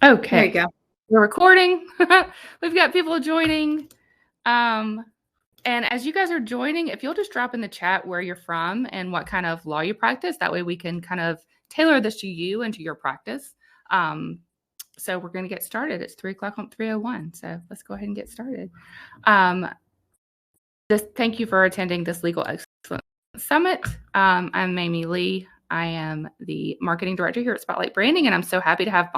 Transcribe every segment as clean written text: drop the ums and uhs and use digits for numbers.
Okay. There you go. We're recording. We've got people joining. And as you guys are joining, if you'll just drop in the chat where you're from and what kind of law you practice, that way we can kind of tailor this to you and to your practice. So we're going to get started. It's 3 o'clock on 3:01. So let's go ahead and get started. Thank you for attending this Legal Excellence Summit. I'm Mamie Lee. I am the marketing director here at Spotlight Branding, and I'm so happy to have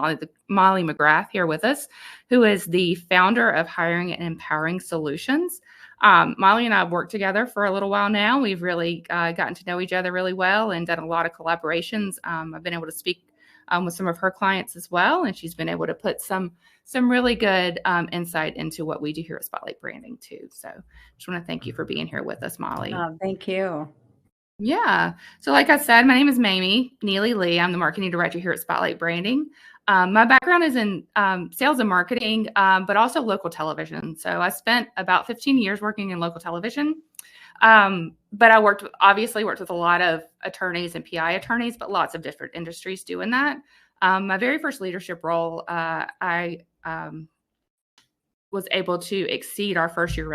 Molly McGrath here with us, who is the founder of Hiring and Empowering Solutions. Molly and I have worked together for a little while now. We've really gotten to know each other really well and done a lot of collaborations. I've been able to speak with some of her clients as well, and she's been able to put some really good insight into what we do here at Spotlight Branding too. So just want to thank you for being here with us, Molly. Thank you. Yeah. So like I said, my name is Mamie Neely Lee. I'm the marketing director here at Spotlight Branding. My background is in sales and marketing, but also local television. So I spent about 15 years working in local television. But I obviously worked with a lot of attorneys and PI attorneys, but lots of different industries doing that. My very first leadership role, I was able to exceed our first year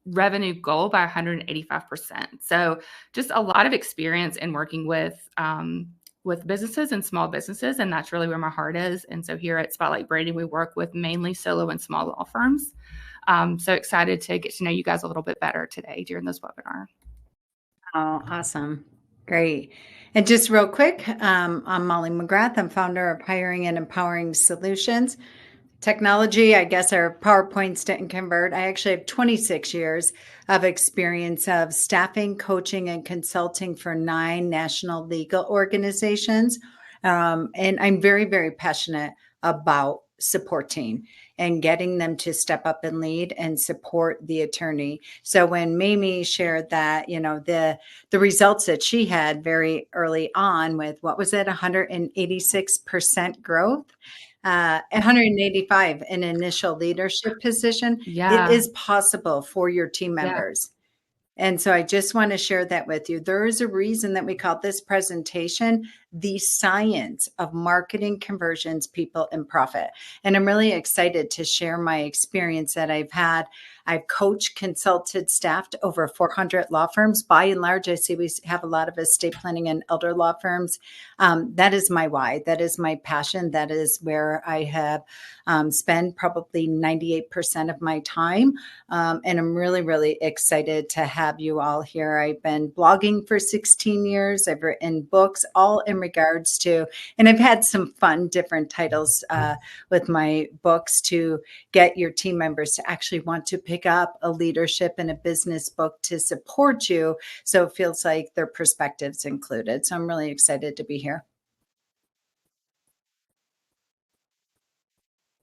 revenue goal by 185%. So just a lot of experience in working with businesses and small businesses, and that's really where my heart is. And so here at Spotlight Branding, we work with mainly solo and small law firms. So excited to get to know you guys a little bit better today during this webinar. Oh, awesome. Great. And just real quick, I'm Molly McGrath. I'm founder of Hiring and Empowering Solutions. Technology, I guess our PowerPoints didn't convert. I actually have 26 years of experience of staffing, coaching, and consulting for 9 national legal organizations. And I'm very, very passionate about supporting and getting them to step up and lead and support the attorney. So when Mamie shared that, the results that she had very early on with, what was it, 186% growth, 185 in initial leadership position, Yeah. It is possible for your team members. And so I just want to share that with you. There is a reason that we call this presentation The Science of Marketing Conversions, People, and Profit. And I'm really excited to share my experience that I've had. I've coached, consulted, staffed over 400 law firms. By and large, I see we have a lot of estate planning and elder law firms. That is my why. That is my passion. That is where I have spent probably 98% of my time. And I'm really, really excited to have you all here. I've been blogging for 16 years. I've written books, all in regards to, and I've had some fun different titles with my books to get your team members to actually want to pick up a leadership and a business book to support you. So it feels like their perspectives included. So I'm really excited to be here.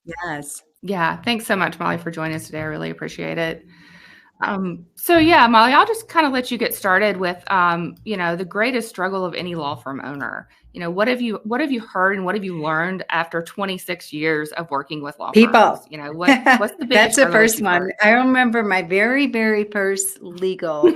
Yes. Yeah. Thanks so much, Molly, for joining us today. I really appreciate it. So yeah, Molly, I'll just kind of let you get started with, the greatest struggle of any law firm owner. What have you heard and what have you learned after 26 years of working with law People. firms? What's the biggest That's the first one. heard? I remember my very, very first legal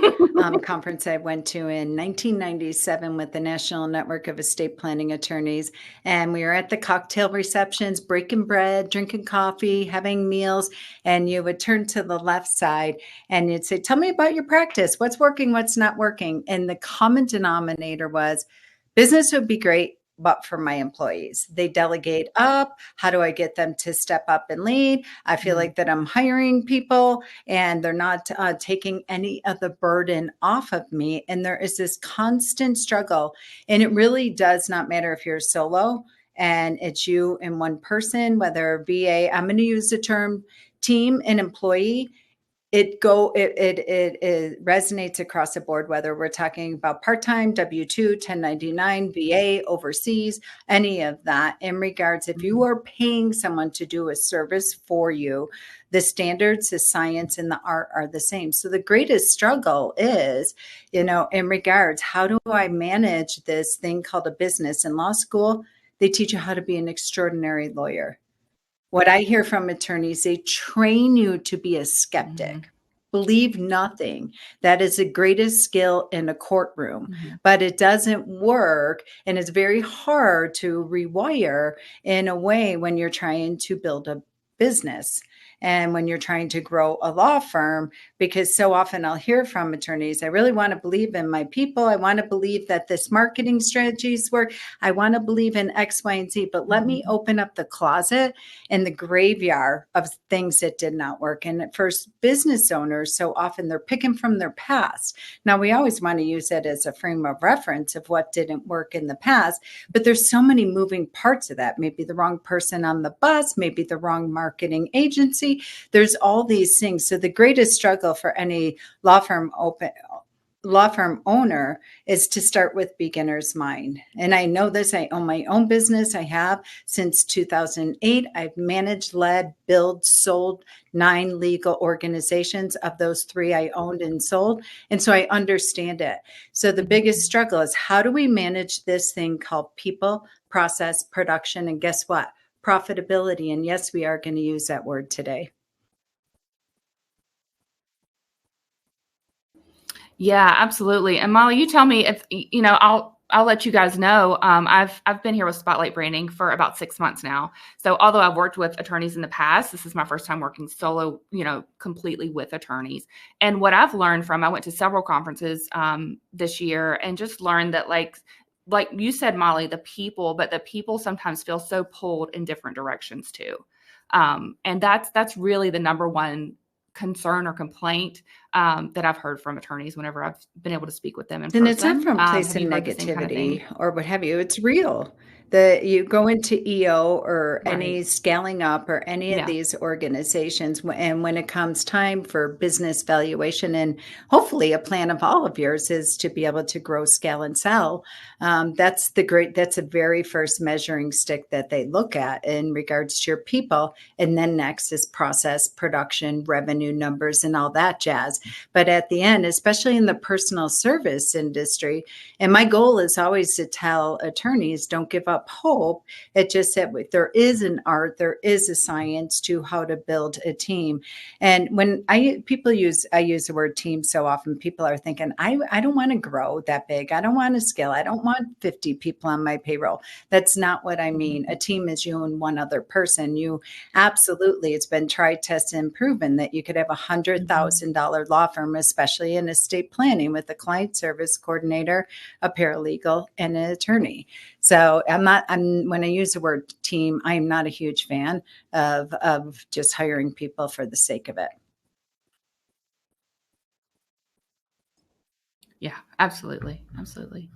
conference I went to in 1997 with the National Network of Estate Planning Attorneys. And we were at the cocktail receptions, breaking bread, drinking coffee, having meals. And you would turn to the left side and you'd say, tell me about your practice. What's working? What's not working? And the common denominator was business would be great, but for my employees. They delegate up. How do I get them to step up and lead? I feel like that I'm hiring people and they're not taking any of the burden off of me. And there is this constant struggle. And it really does not matter if you're solo and it's you and one person, whether VA, I'm going to use the term team and employee. It resonates across the board, whether we're talking about part-time, W-2, 1099, VA, overseas, any of that. In regards, if you are paying someone to do a service for you, the standards, the science, and the art are the same. So the greatest struggle is, in regards, how do I manage this thing called a business? In law school, they teach you how to be an extraordinary lawyer. What I hear from attorneys, they train you to be a skeptic. believe nothing. That is the greatest skill in a courtroom, but it doesn't work. And it's very hard to rewire in a way when you're trying to build a business and when you're trying to grow a law firm, because so often I'll hear from attorneys, I really want to believe in my people. I want to believe that this marketing strategies work. I want to believe in X, Y, and Z, but let me open up the closet and the graveyard of things that did not work. And for business owners, so often they're picking from their past. Now, we always want to use it as a frame of reference of what didn't work in the past, but there's so many moving parts of that. Maybe the wrong person on the bus, maybe the wrong marketing agency. There's all these things. So the greatest struggle for any law firm owner is to start with beginner's mind. And I know this, I own my own business. I have since 2008. I've managed, led, built, sold 9 legal organizations. Of those 3 I owned and sold. And so I understand it. So the biggest struggle is, how do we manage this thing called people, process, production, and guess what? Profitability. And yes, we are going to use that word today. Yeah, absolutely. And Molly, you tell me if I'll let you guys know. I've been here with Spotlight Branding for about 6 months now. So although I've worked with attorneys in the past, this is my first time working solo, completely with attorneys. And what I've learned I went to several conferences this year and just learned that like you said, Molly, the people sometimes feel so pulled in different directions too. And that's really the number one concern or complaint that I've heard from attorneys whenever I've been able to speak with them in person. And it's not from a place of negativity or what have you. It's real. You go into EO or any scaling up or any of these organizations, and when it comes time for business valuation, and hopefully a plan of all of yours is to be able to grow, scale, and sell. That's a very first measuring stick that they look at in regards to your people. And then next is process, production, revenue numbers, and all that jazz. But at the end, especially in the personal service industry, and my goal is always to tell attorneys, don't give up hope. It just said there is an art, there is a science to how to build a team. And when I use the word team so often, people are thinking, I don't want to grow that big. I don't want to scale. I don't want 50 people on my payroll. That's not what I mean. A team is you and one other person. You absolutely, it's been tried, tested, and proven that you could have $100,000 law firm, especially in estate planning, with a client service coordinator, a paralegal, and an attorney. So when I use the word team, I'm not a huge fan of just hiring people for the sake of it. Yeah, absolutely. Absolutely.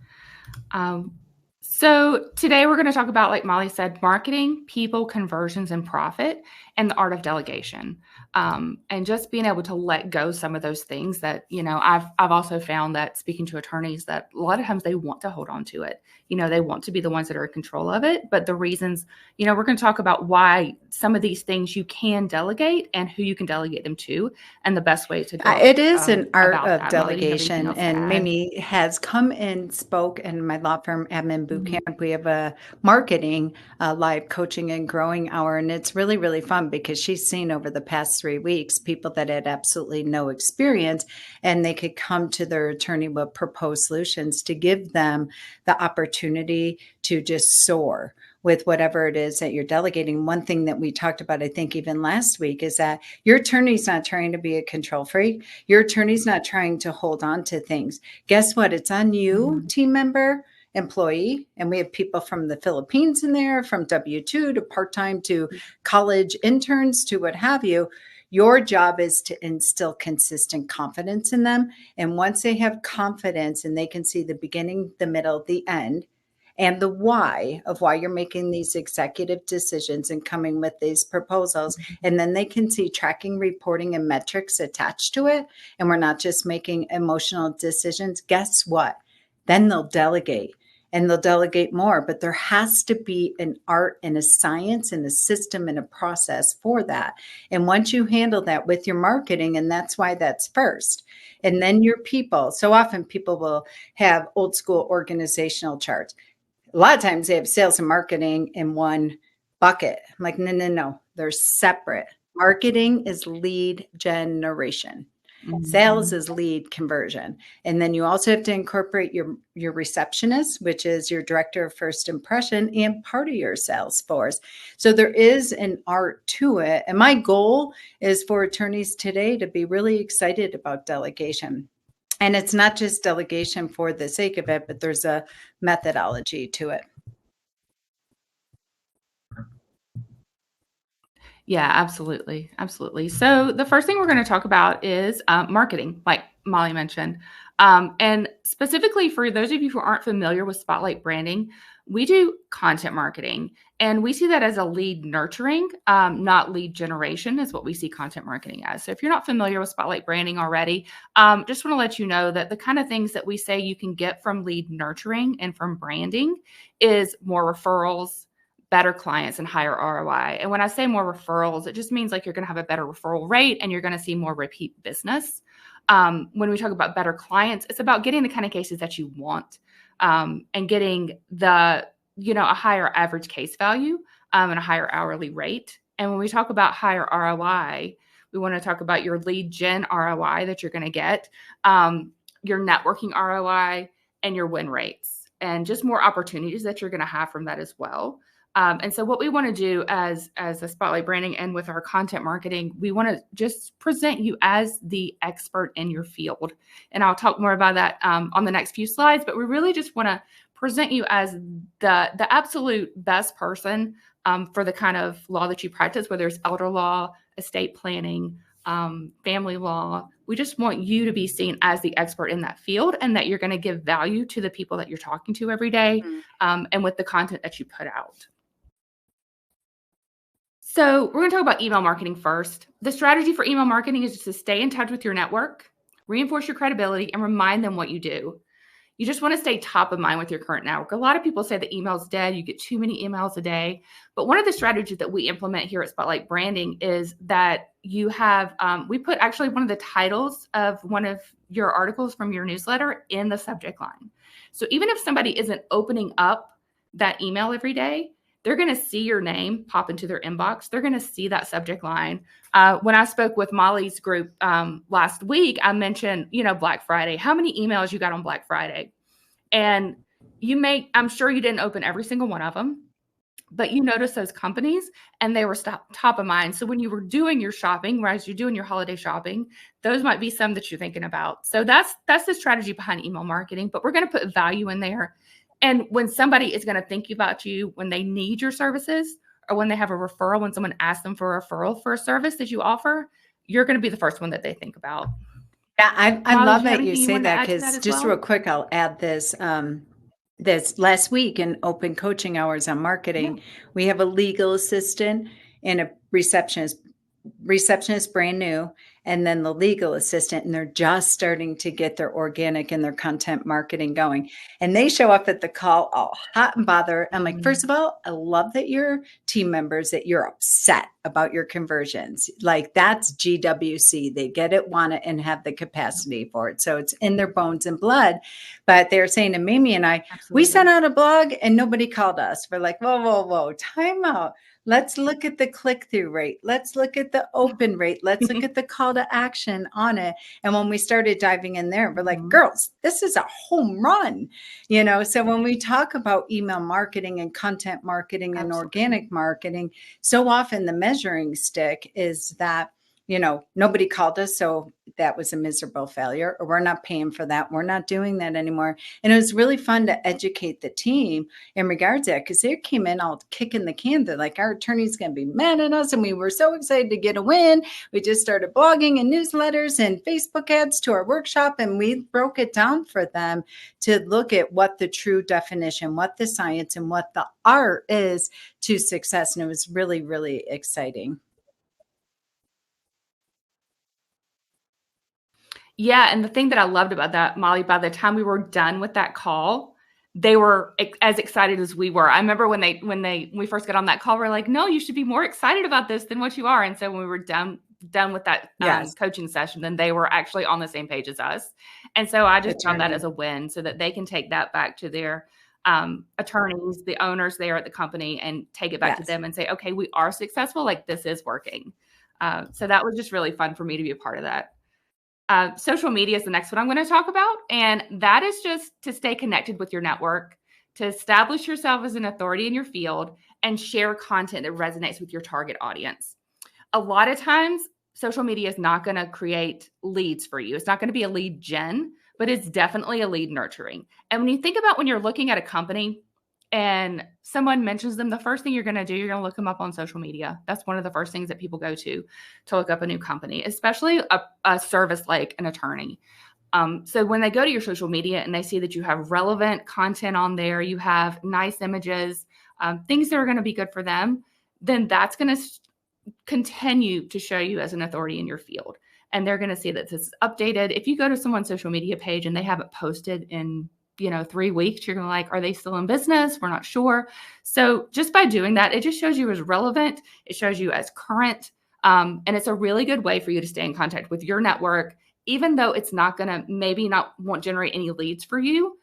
So today we're going to talk about, like Molly said, marketing, people, conversions, and profit, and the art of delegation. And just being able to let go some of those things that, I've also found that speaking to attorneys that a lot of times they want to hold on to it. They want to be the ones that are in control of it. But the reasons, we're going to talk about why some of these things you can delegate and who you can delegate them to, and the best way to go. It is an art of delegation. And Mamie has come and spoke in my law firm admin bootcamp. We have a marketing live coaching and growing hour. And it's really, really fun because she's seen over the past 3 weeks people that had absolutely no experience, and they could come to their attorney with proposed solutions to give them the opportunity to just soar with whatever it is that you're delegating. One thing that we talked about, I think even last week, is that your attorney's not trying to be a control freak. Your attorney's not trying to hold on to things. Guess what? It's on you, team member, employee. And we have people from the Philippines in there, from W-2 to part-time to college interns to what have you. Your job is to instill consistent confidence in them. And once they have confidence and they can see the beginning, the middle, the end, and the why of why you're making these executive decisions and coming with these proposals, and then they can see tracking, reporting, and metrics attached to it, and we're not just making emotional decisions, guess what? Then they'll delegate. And they'll delegate more, but there has to be an art and a science and a system and a process for that. And once you handle that with your marketing, and that's why that's first, and then your people. So often people will have old school organizational charts. A lot of times they have sales and marketing in one bucket. I'm like, no, they're separate. Marketing is lead generation. Sales Mhm. is lead conversion. And then you also have to incorporate your receptionist, which is your director of first impression and part of your sales force. So there is an art to it. And my goal is for attorneys today to be really excited about delegation. And it's not just delegation for the sake of it, but there's a methodology to it. Yeah, absolutely. Absolutely. So, the first thing we're going to talk about is marketing, like Molly mentioned. And specifically for those of you who aren't familiar with Spotlight branding, we do content marketing and we see that as a lead nurturing, not lead generation, is what we see content marketing as. So, if you're not familiar with Spotlight branding already, just want to let you know that the kind of things that we say you can get from lead nurturing and from branding is more referrals, better clients, and higher ROI. And when I say more referrals, it just means like you're going to have a better referral rate and you're going to see more repeat business. When we talk about better clients, it's about getting the kind of cases that you want, and getting a higher average case value, and a higher hourly rate. And when we talk about higher ROI, we want to talk about your lead gen ROI that you're going to get, your networking ROI, and your win rates, and just more opportunities that you're going to have from that as well. And so what we want to do as a Spotlight branding and with our content marketing, we want to just present you as the expert in your field. And I'll talk more about that on the next few slides, but we really just want to present you as the absolute best person for the kind of law that you practice, whether it's elder law, estate planning, family law. We just want you to be seen as the expert in that field and that you're going to give value to the people that you're talking to every day, and with the content that you put out. So we're going to talk about email marketing first. The strategy for email marketing is just to stay in touch with your network, reinforce your credibility, and remind them what you do. You just want to stay top of mind with your current network. A lot of people say the email's dead. You get too many emails a day. But one of the strategies that we implement here at Spotlight Branding is that you have, we put actually one of the titles of one of your articles from your newsletter in the subject line. So even if somebody isn't opening up that email every day, they're going to see your name pop into their inbox. They're going to see that subject line. When I spoke with Molly's group last week, I mentioned, Black Friday. How many emails you got on Black Friday? And I'm sure you didn't open every single one of them, but you noticed those companies and they were top of mind. So when you were doing your shopping, as you're doing your holiday shopping, those might be some that you're thinking about. So that's the strategy behind email marketing, but we're going to put value in there. And when somebody is going to think about you when they need your services or when they have a referral, when someone asks them for a referral for a service that you offer, you're going to be the first one that they think about. Yeah, I Molly, love do you have that you anything you say wanted to that add to that because as just well? real quick, I'll add this. This last week in open coaching hours on marketing, we have a legal assistant and a receptionist brand new, and then the legal assistant, and they're just starting to get their organic and their content marketing going. And they show up at the call all hot and bothered. I'm like, first of all, I love that you're team members, that you're upset about your conversions. Like that's GWC. They get it, want it, and have the capacity for it. So it's in their bones and blood. But they're saying to Mamie and I, we sent out a blog and nobody called us. We're like, whoa, time out. Let's look at the click-through rate. Let's look at the open rate. Let's look at the call to action on it. And when we started diving in there, we're like, girls, this is a home run. So when we talk about email marketing and content marketing and organic marketing, so often the measuring stick is that, nobody called us, so that was a miserable failure, or we're not paying for that. We're not doing that anymore. And it was really fun to educate the team in regards to that, because they came in all kicking the can. They're like, our attorney's going to be mad at us. And we were so excited to get a win. We just started blogging and newsletters and Facebook ads to our workshop. And we broke it down for them to look at what the true definition, what the science and what the art is to success. And it was really, really exciting. Yeah, and the thing that I loved about that, Molly, by the time we were done with that call, they were as excited as we were. I remember when we first got on that call, we're like, no, you should be more excited about this than what you are. And so when we were done with that coaching session, then they were actually on the same page as us. And so I just found that as a win, so that they can take that back to their attorneys, the owners there at the company, and take it back to them and say, okay, we are successful. Like, this is working. So that was just really fun for me to be a part of that. Social media is the next one I'm going to talk about. And that is just to stay connected with your network, to establish yourself as an authority in your field, and share content that resonates with your target audience. A lot of times, social media is not going to create leads for you. It's not going to be a lead gen, but it's definitely a lead nurturing. And when you think about when you're looking at a company and someone mentions them, the first thing you're going to do, you're going to look them up on social media. That's one of the first things that people go to look up a new company, especially a service like an attorney. So when they go to your social media and they see that you have relevant content on there, you have nice images, things that are going to be good for them, then that's going to continue to show you as an authority in your field. And they're going to see that this is updated. If you go to someone's social media page and they haven't posted in 3 weeks, you're going to like, are they still in business? We're not sure. So just by doing that, it just shows you as relevant. It shows you as current. And it's a really good way for you to stay in contact with your network, even though it's not going to won't generate any leads for you.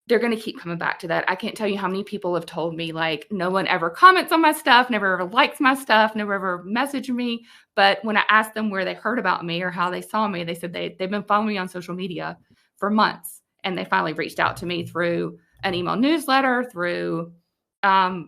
They're going to keep coming back to that. I can't tell you how many people have told me, like, no one ever comments on my stuff, never ever likes my stuff, never ever messaged me. But when I asked them where they heard about me or how they saw me, they said they've been following me on social media for months. And they finally reached out to me through an email newsletter, through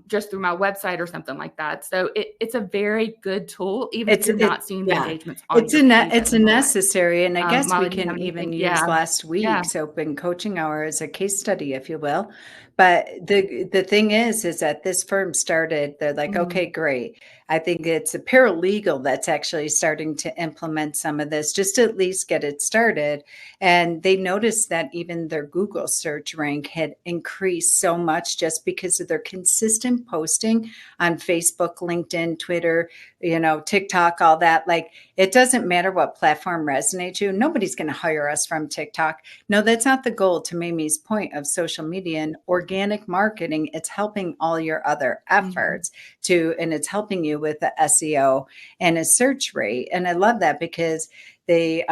just through my website or something like that. So it's a very good tool, even if you're not seeing the engagements on it's a necessary, and I guess Molly, we can even use last week's open coaching hour as a case study, if you will. But the thing is that this firm started, they're like, okay, great. I think it's a paralegal that's actually starting to implement some of this, just to at least get it started. And they noticed that even their Google search rank had increased so much just because of their consistent posting on Facebook, LinkedIn, Twitter, TikTok, all that. Like, it doesn't matter what platform resonates you. Nobody's going to hire us from TikTok. No, that's not the goal, to Mamie's point of social media and organic marketing. It's helping all your other efforts and it's helping you with the SEO and a search rate. And I love that because the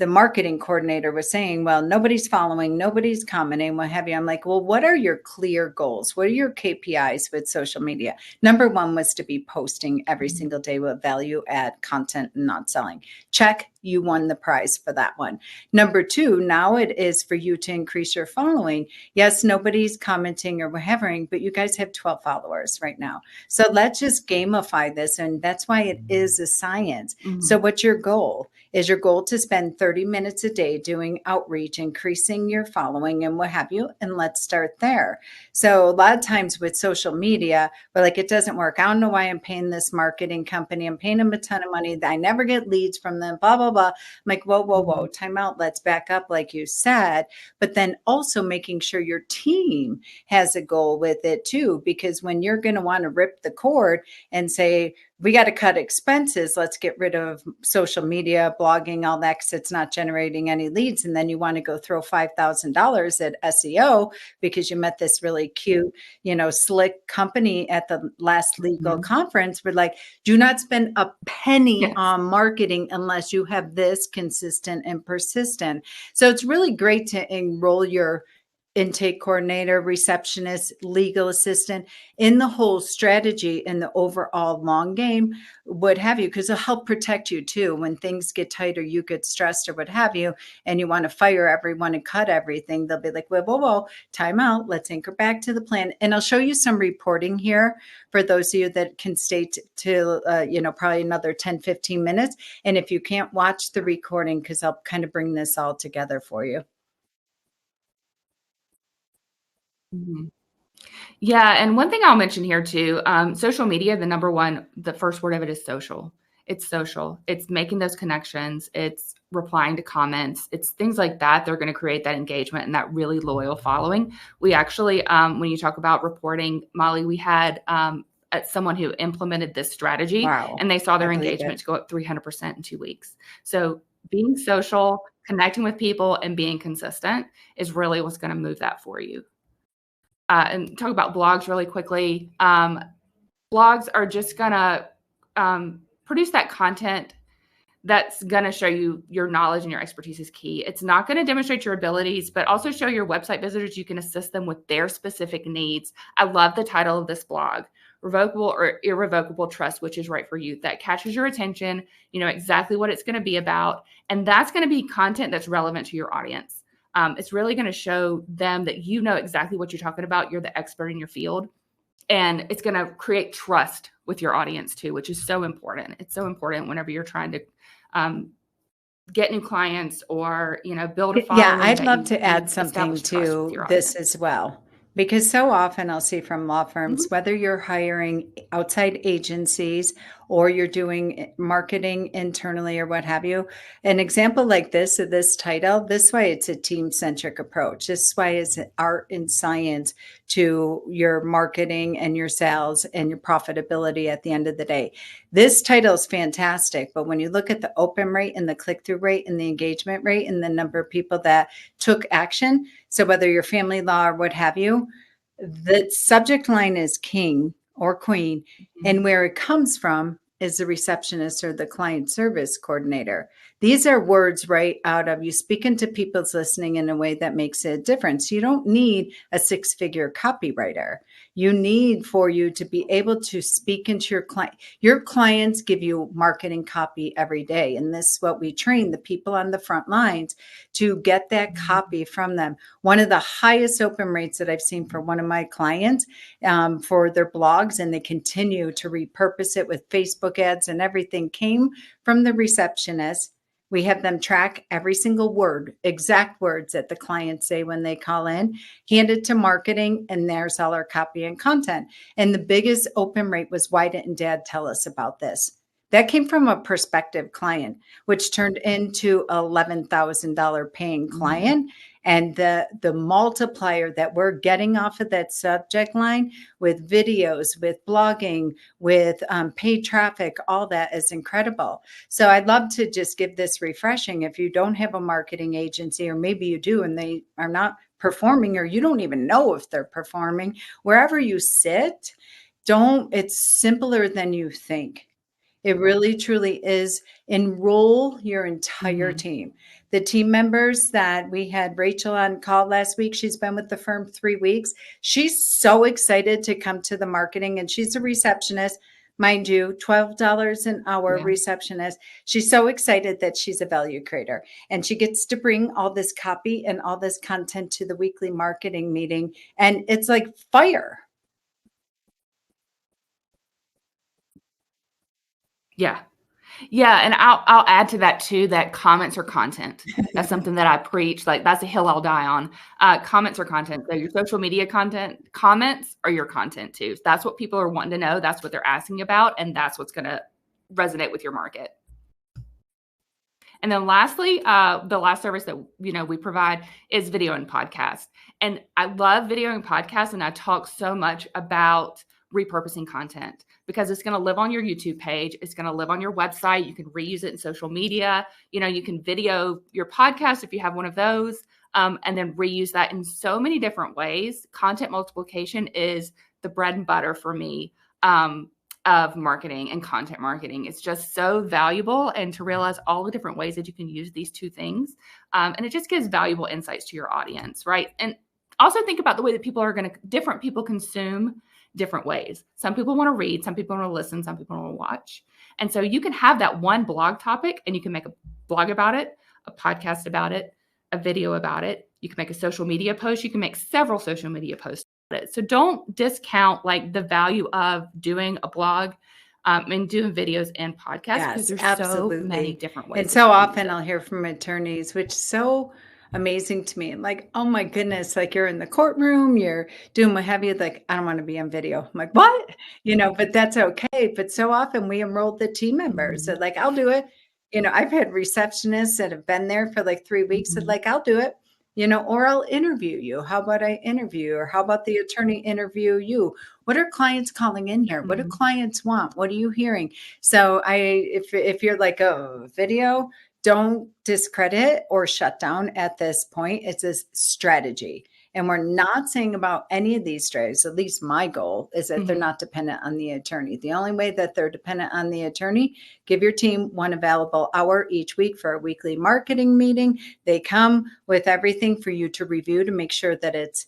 marketing coordinator was saying, well, nobody's following, nobody's commenting, what have you. I'm like, well, what are your clear goals? What are your KPIs with social media? Number one was to be posting every single day with value add content and not selling. Check, you won the prize for that one. Number two, now it is for you to increase your following. Yes, nobody's commenting or whatever, but you guys have 12 followers right now. So let's just gamify this. And that's why it is a science. So what's your goal? Is your goal to spend 30 minutes a day doing outreach, increasing your following and what have you? And let's start there. So a lot of times with social media, we're like, it doesn't work. I don't know why I'm paying this marketing company. I'm paying them a ton of money. I never get leads from them, blah, blah, blah. I'm like, whoa, time out. Let's back up, like you said. But then also making sure your team has a goal with it too, because when you're going to want to rip the cord and say, we got to cut expenses. Let's get rid of social media, blogging, all that, because it's not generating any leads. And then you want to go throw $5,000 at SEO because you met this really cute, slick company at the last legal conference. We're like, do not spend a penny on marketing unless you have this consistent and persistent. So it's really great to enroll your intake coordinator, receptionist, legal assistant in the whole strategy in the overall long game, what have you, because it'll help protect you too. When things get tight or you get stressed or what have you, and you want to fire everyone and cut everything, they'll be like, whoa, time out. Let's anchor back to the plan. And I'll show you some reporting here for those of you that can stay till probably another 10, 15 minutes. And if you can't watch the recording, because I'll kind of bring this all together for you. Yeah. And one thing I'll mention here too, social media, the first word of it is social. It's social. It's making those connections. It's replying to comments. It's things like that. They're going to create that engagement and that really loyal following. We actually, when you talk about reporting, Molly, we had someone who implemented this strategy and they saw their engagement go up 300% in 2 weeks. So being social, connecting with people and being consistent is really what's going to move that for you. And talk about blogs really quickly. Blogs are just going to produce that content that's going to show you your knowledge and your expertise is key. It's not going to demonstrate your abilities, but also show your website visitors you can assist them with their specific needs. I love the title of this blog, revocable or irrevocable trust, which is right for you. That catches your attention, you know exactly what it's going to be about. And that's going to be content that's relevant to your audience. It's really going to show them that you know exactly what you're talking about. You're the expert in your field. And it's going to create trust with your audience too, which is so important. It's so important whenever you're trying to get new clients or, you know, build a following. Yeah, I'd love to add something to this as well. Because so often I'll see from law firms, whether you're hiring outside agencies or you're doing marketing internally or what have you, an example like this of this title, this way it's a team-centric approach. This way is art and science to your marketing and your sales and your profitability at the end of the day. This title is fantastic, but when you look at the open rate and the click-through rate and the engagement rate and the number of people that took action, so whether you're family law or what have you, the subject line is king or queen, and where it comes from is the receptionist or the client service coordinator. These are words right out of you speaking to people's listening in a way that makes a difference. You don't need a six-figure copywriter. You need for you to be able to speak into your client. Your clients give you marketing copy every day. And this is what we train the people on the front lines to get that copy from them. One of the highest open rates that I've seen for one of my clients for their blogs, and they continue to repurpose it with Facebook ads and everything, came from the receptionist. We have them track every single word, exact words that the clients say when they call in, hand it to marketing, and there's all our copy and content. And the biggest open rate was, why didn't Dad tell us about this? That came from a prospective client, which turned into an $11,000 paying client. And the multiplier that we're getting off of that subject line with videos, with blogging, with paid traffic, all that is incredible. So I'd love to just give this refreshing. If you don't have a marketing agency, or maybe you do and they are not performing, or you don't even know if they're performing, wherever you sit, it's simpler than you think. It really, truly is. Enroll your entire team. The team members that we had Rachel on call last week, she's been with the firm 3 weeks. She's so excited to come to the marketing, and she's a receptionist, mind you, $12 an hour receptionist. She's so excited that she's a value creator, and she gets to bring all this copy and all this content to the weekly marketing meeting. And it's like fire. Yeah. Yeah. And I'll add to that too, that comments are content. That's something that I preach. Like, that's a hill I'll die on. Comments are content. So your social media content, comments are your content too. That's what people are wanting to know. That's what they're asking about. And that's what's going to resonate with your market. And then lastly, the last service that, you know, we provide is video and podcast. And I love video and podcast. And I talk so much about repurposing content because it's going to live on your YouTube page. It's going to live on your website. You can reuse it in social media. You know, you can video your podcast if you have one of those, and then reuse that in so many different ways. Content multiplication is the bread and butter for me of marketing and content marketing. It's just so valuable, and to realize all the different ways that you can use these two things. And it just gives valuable insights to your audience, right? And also think about the way that different people consume different ways. Some people want to read, some people want to listen, some people want to watch. And so you can have that one blog topic and you can make a blog about it, a podcast about it, a video about it. You can make a social media post. You can make several social media posts about it. So don't discount like the value of doing a blog and doing videos and podcasts, because there's so many different ways. And so often I'll hear from attorneys, which is so amazing to me. Like, oh my goodness, like you're in the courtroom, you're doing what have you, like, I don't want to be on video. I'm like, what? You know, but that's okay. But so often we enrolled the team members that like, I'll do it. You know, I've had receptionists that have been there for like 3 weeks that like, I'll do it, you know, or I'll interview you. How about I interview, or how about the attorney interview you? What are clients calling in here? What do clients want? What are you hearing? So if you're like, oh, video, don't discredit or shut down at this point. It's a strategy. And we're not saying about any of these strategies, at least my goal is that they're not dependent on the attorney. The only way that they're dependent on the attorney, give your team one available hour each week for a weekly marketing meeting. They come with everything for you to review to make sure that it's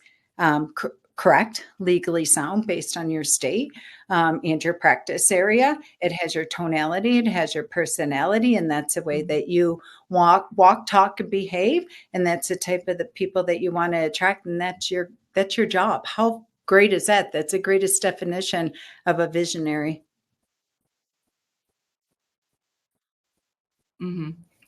correct, legally sound based on your state and your practice area. It has your tonality, it has your personality, and that's the way that you walk, talk, and behave. And that's the type of the people that you want to attract, and that's your job. How great is that? That's the greatest definition of a visionary.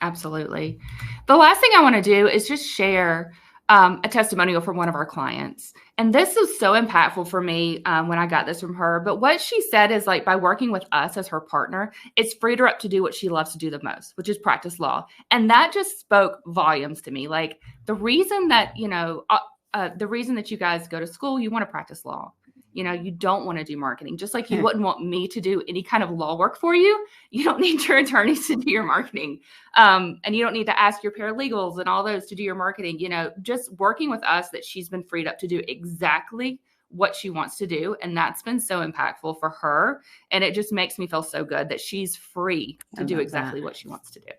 Absolutely. The last thing I want to do is just share a testimonial from one of our clients. And this was so impactful for me when I got this from her. But what she said is like, by working with us as her partner, it's freed her up to do what she loves to do the most, which is practice law. And that just spoke volumes to me. Like the reason that, the reason that you guys go to school, you want to practice law. You don't want to do marketing, just like you wouldn't want me to do any kind of law work for you. You don't need your attorneys to do your marketing. And you don't need to ask your paralegals and all those to do your marketing. Just working with us, that she's been freed up to do exactly what she wants to do. And that's been so impactful for her. And it just makes me feel so good that she's free to do exactly what she wants to do.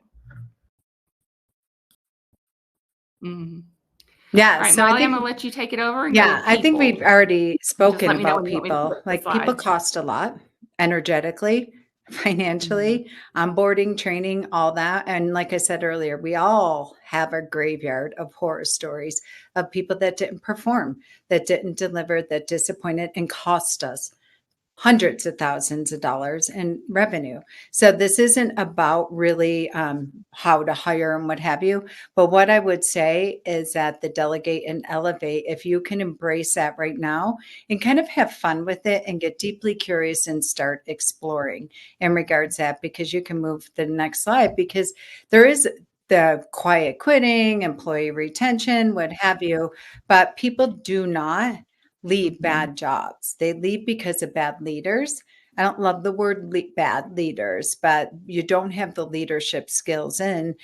Mm-hmm. Yeah. All right, so Molly, I'm going to let you take it over. And I think we've already spoken about people. Like people slides. cost a lot energetically, financially, onboarding, training, all that. And like I said earlier, we all have a graveyard of horror stories of people that didn't perform, that didn't deliver, that disappointed and cost us hundreds of thousands of dollars in revenue. So this isn't about really how to hire and what have you. But what I would say is that the delegate and elevate, if you can embrace that right now and kind of have fun with it and get deeply curious and start exploring in regards to that, because you can move to the next slide, because there is the quiet quitting, employee retention, what have you. But people do not leave bad jobs. They leave because of bad leaders. I don't love the word bad leaders, but you don't have the leadership skills and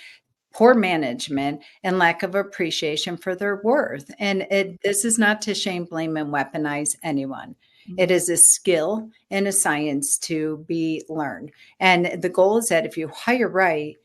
poor management and lack of appreciation for their worth. And this is not to shame, blame, and weaponize anyone. It is a skill and a science to be learned. And the goal is that if you hire right,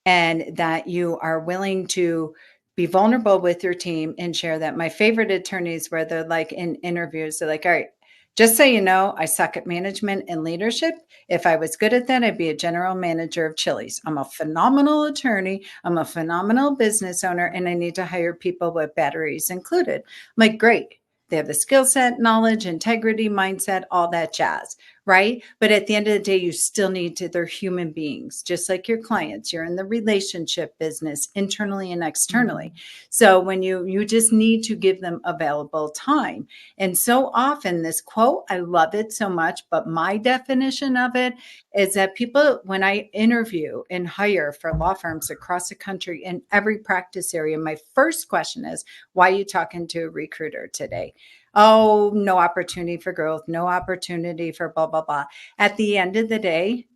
and that you are willing to be vulnerable with your team and share that. My favorite attorneys, where they're like in interviews, they're like, all right, just so you know, I suck at management and leadership. If I was good at that, I'd be a general manager of Chili's. I'm a phenomenal attorney. I'm a phenomenal business owner, and I need to hire people with batteries included. I'm like, great. They have the skill set, knowledge, integrity, mindset, all that jazz, right? But at the end of the day, you still need to, they're human beings, just like your clients. You're in the relationship business, internally and externally. So when you just need to give them available time. And so often this quote, I love it so much, but my definition of it is that people, when I interview and hire for law firms across the country in every practice area, my first question is, why are you talking to a recruiter today? Oh, no opportunity for growth, no opportunity for blah, blah, blah. At the end of the day,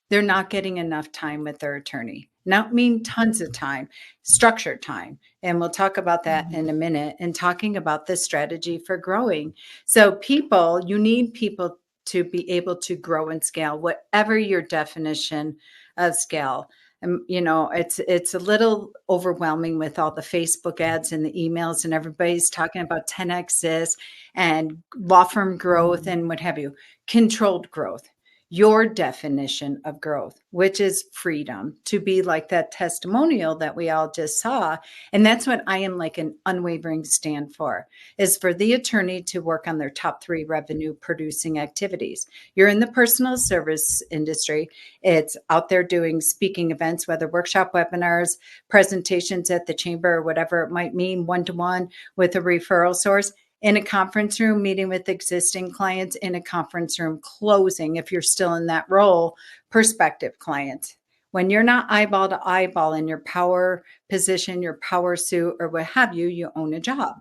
they're not getting enough time with their attorney. Not mean tons of time, structured time. And we'll talk about that in a minute, and talking about the strategy for growing. So you need people to be able to grow and scale, whatever your definition of scale. It's a little overwhelming with all the Facebook ads and the emails, and everybody's talking about 10x this and law firm growth and what have you. Controlled growth, your definition of growth, which is freedom, to be like that testimonial that we all just saw. And that's what I am like an unwavering stand for, is for the attorney to work on their top 3 revenue producing activities. You're in the personal service industry. It's out there doing speaking events, whether workshop, webinars, presentations at the chamber, or whatever it might mean, one-to-one with a referral source. In a conference room, meeting with existing clients, in a conference room, closing, if you're still in that role, prospective clients. When you're not eyeball to eyeball in your power position, your power suit, or what have you, you own a job.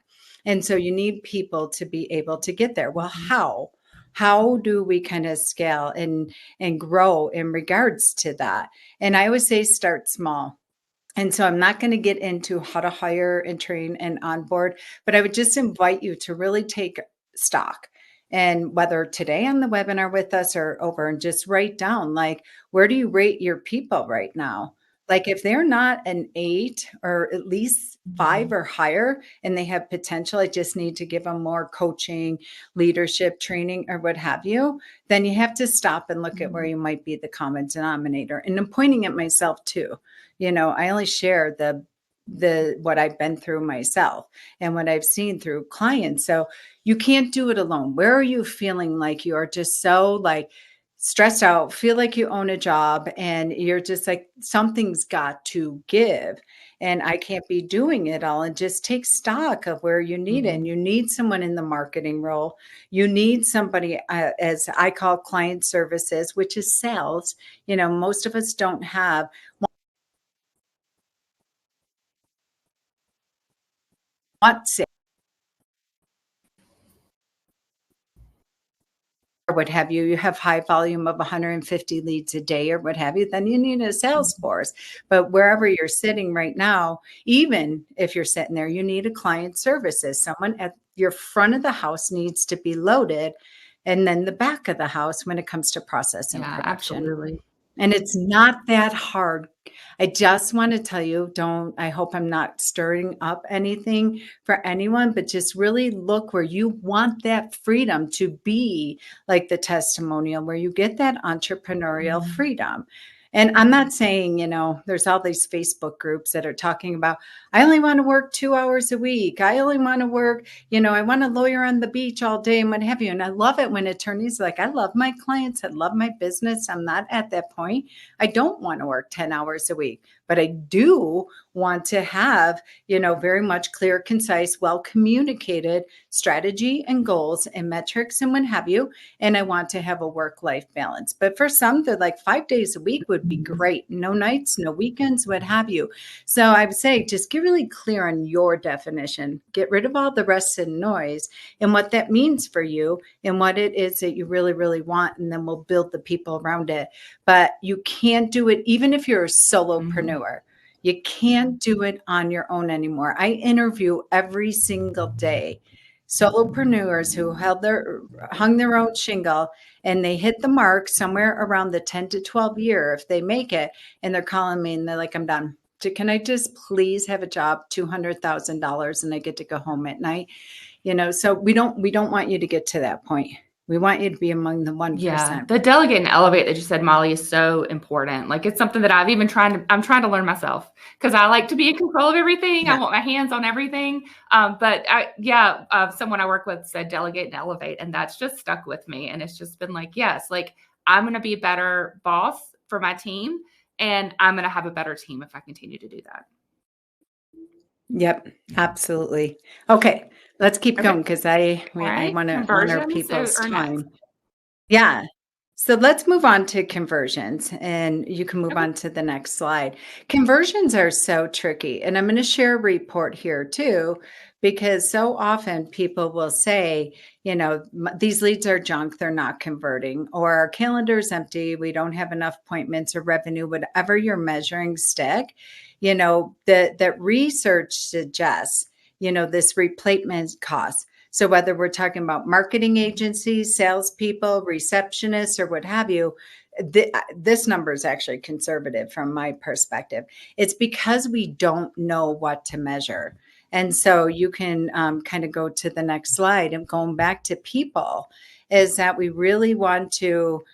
And so you need people to be able to get there. Well, how? How do we kind of scale and grow in regards to that? And I always say start small. And so I'm not going to get into how to hire and train and onboard, but I would just invite you to really take stock. And whether today on the webinar with us or over, and just write down, like, where do you rate your people right now? Like if they're not an 8 or at least 5 or higher and they have potential, I just need to give them more coaching, leadership training, or what have you, then you have to stop and look at where you might be the common denominator. And I'm pointing at myself too. I only share the what I've been through myself and what I've seen through clients. So you can't do it alone. Where are you feeling like you are just so like stressed out, feel like you own a job, and you're just like, something's got to give. And I can't be doing it all. And just take stock of where you need it. And you need someone in the marketing role. You need somebody, as I call client services, which is sales. Most of us don't have what or what have you, you have high volume of 150 leads a day or what have you, then you need a sales force. But wherever you're sitting right now, even if you're sitting there, you need a client services. Someone at your front of the house needs to be loaded. And then the back of the house when it comes to process and Yeah, production. absolutely. And it's not that hard. I just want to tell you, I hope I'm not stirring up anything for anyone, but just really look where you want that freedom to be like the testimonial, where you get that entrepreneurial freedom. And I'm not saying, there's all these Facebook groups that are talking about, I only want to work 2 hours a week. I only want to work, I want to lawyer on the beach all day and what have you. And I love it when attorneys are like, I love my clients. I love my business. I'm not at that point. I don't want to work 10 hours a week, but I do want to have, very much clear, concise, well communicated strategy and goals and metrics and what have you. And I want to have a work-life balance. But for some, they're like 5 days a week would be great. No nights, no weekends, what have you. So I would say just get really clear on your definition. Get rid of all the rest and noise and what that means for you and what it is that you really, really want. And then we'll build the people around it. But you can't do it even if you're a solopreneur. You can't do it on your own anymore. I interview every single day solopreneurs who hung their own shingle and they hit the mark somewhere around the 10 to 12 year if they make it, and they're calling me and they're like, I'm done. Can I just please have a job, $200,000, and I get to go home at night? So we don't want you to get to that point. We want you to be among the 1%. Yeah, the delegate and elevate that you said, Molly, is so important. Like it's something that I'm trying to learn myself because I like to be in control of everything. Yeah. I want my hands on everything. But someone I work with said delegate and elevate, and that's just stuck with me. And it's just been like, yes, like I'm going to be a better boss for my team, and I'm going to have a better team if I continue to do that. Yep, absolutely. Okay, let's keep going because I want to honor people's time. Yeah. So let's move on to conversions, and you can move on to the next slide. Conversions are so tricky, and I'm going to share a report here too, because so often people will say, these leads are junk, they're not converting, or our calendar's empty, we don't have enough appointments or revenue, whatever you're measuring stick. That research suggests, this replacement cost. So whether we're talking about marketing agencies, salespeople, receptionists, or what have you, this number is actually conservative from my perspective. It's because we don't know what to measure. And so you can kind of go to the next slide, and going back to people is that we really want to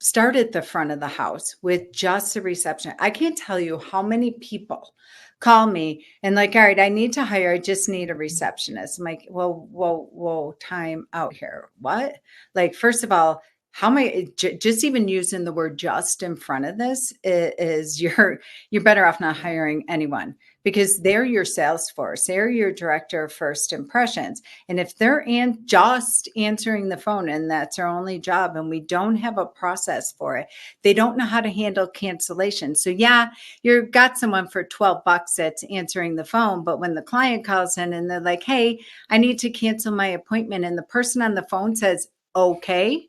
start at the front of the house with just a reception. I can't tell you how many people call me and like, all right, I need to hire, I just need a receptionist. I'm like, whoa, time out here. What? Like, first of all, how am I just even using the word just in front of this is you're better off not hiring anyone, because they're your sales force. They're your director of first impressions. And if they're just answering the phone and that's their only job and we don't have a process for it, they don't know how to handle cancellation. So yeah, you've got someone for $12 that's answering the phone, but when the client calls in and they're like, hey, I need to cancel my appointment, and the person on the phone says, okay,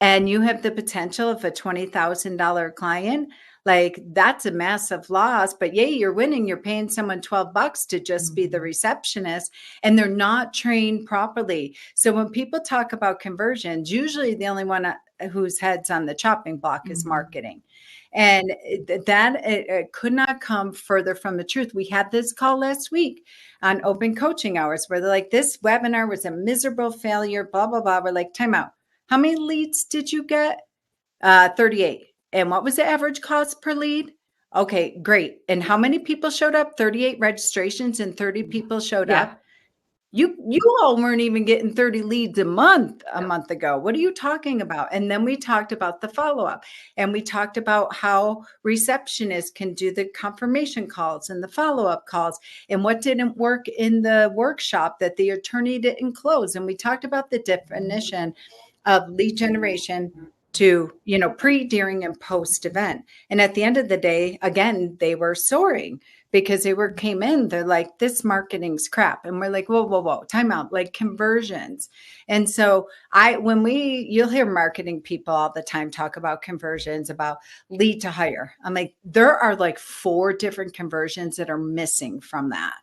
and you have the potential of a $20,000 client, like that's a massive loss. But yay, you're winning. You're paying someone $12 to just be the receptionist, and they're not trained properly. So when people talk about conversions, usually they only want to whose head's on the chopping block is marketing. And it could not come further from the truth. We had this call last week on open coaching hours where they're like, this webinar was a miserable failure, blah, blah, blah. We're like, time out. How many leads did you get? 38. And what was the average cost per lead? Okay, great. And how many people showed up? 38 registrations and 30 people showed up. You all weren't even getting 30 leads a month ago. What are you talking about? And then we talked about the follow-up, and we talked about how receptionists can do the confirmation calls and the follow-up calls, and what didn't work in the workshop that the attorney didn't close. And we talked about the definition of lead generation to, pre, during, and post event. And at the end of the day, again, they were soaring because came in, they're like, this marketing's crap. And we're like, whoa, time out, like conversions. And so you'll hear marketing people all the time talk about conversions, about lead to hire. I'm like, there are like 4 different conversions that are missing from that.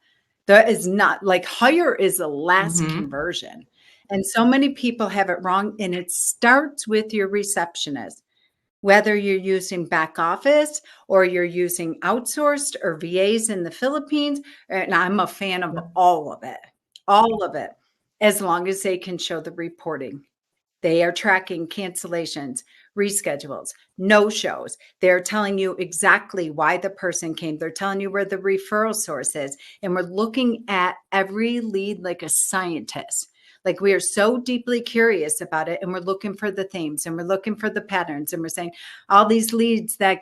That is not like hire is the last conversion. And so many people have it wrong. And it starts with your receptionist. Whether you're using back office or you're using outsourced or VAs in the Philippines, and I'm a fan of all of it, as long as they can show the reporting. They are tracking cancellations, reschedules, no-shows. They're telling you exactly why the person came. They're telling you where the referral source is. And we're looking at every lead like a scientist. Like we are so deeply curious about it, and we're looking for the themes, and we're looking for the patterns, and we're saying all these leads that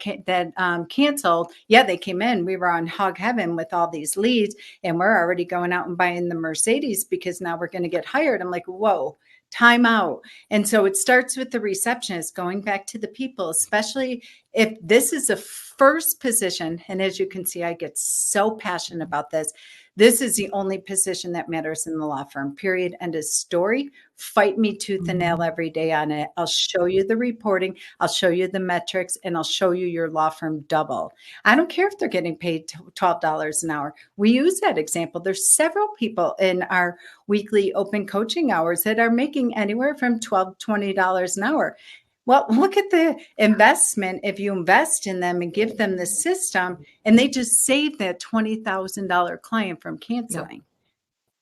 canceled. Yeah, they came in. We were on hog heaven with all these leads, and we're already going out and buying the Mercedes because now we're going to get hired. I'm like, whoa, time out. And so it starts with the receptionist, going back to the people, especially if this is the first position. And as you can see, I get so passionate about this. This is the only position that matters in the law firm, period. End of story. Fight me tooth and nail every day on it. I'll show you the reporting. I'll show you the metrics, and I'll show you your law firm double. I don't care if they're getting paid $12 an hour. We use that example. There's several people in our weekly open coaching hours that are making anywhere from $12, $20 an hour. Well, look at the investment. If you invest in them and give them the system, and they just save that $20,000 client from canceling.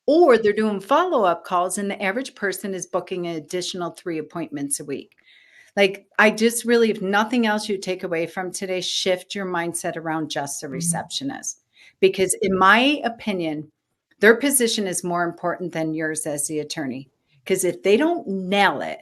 Or they're doing follow-up calls, and the average person is booking an additional 3 appointments a week. Like, I just really, if nothing else you take away from today, shift your mindset around just the receptionist. Because in my opinion, their position is more important than yours as the attorney. Because if they don't nail it,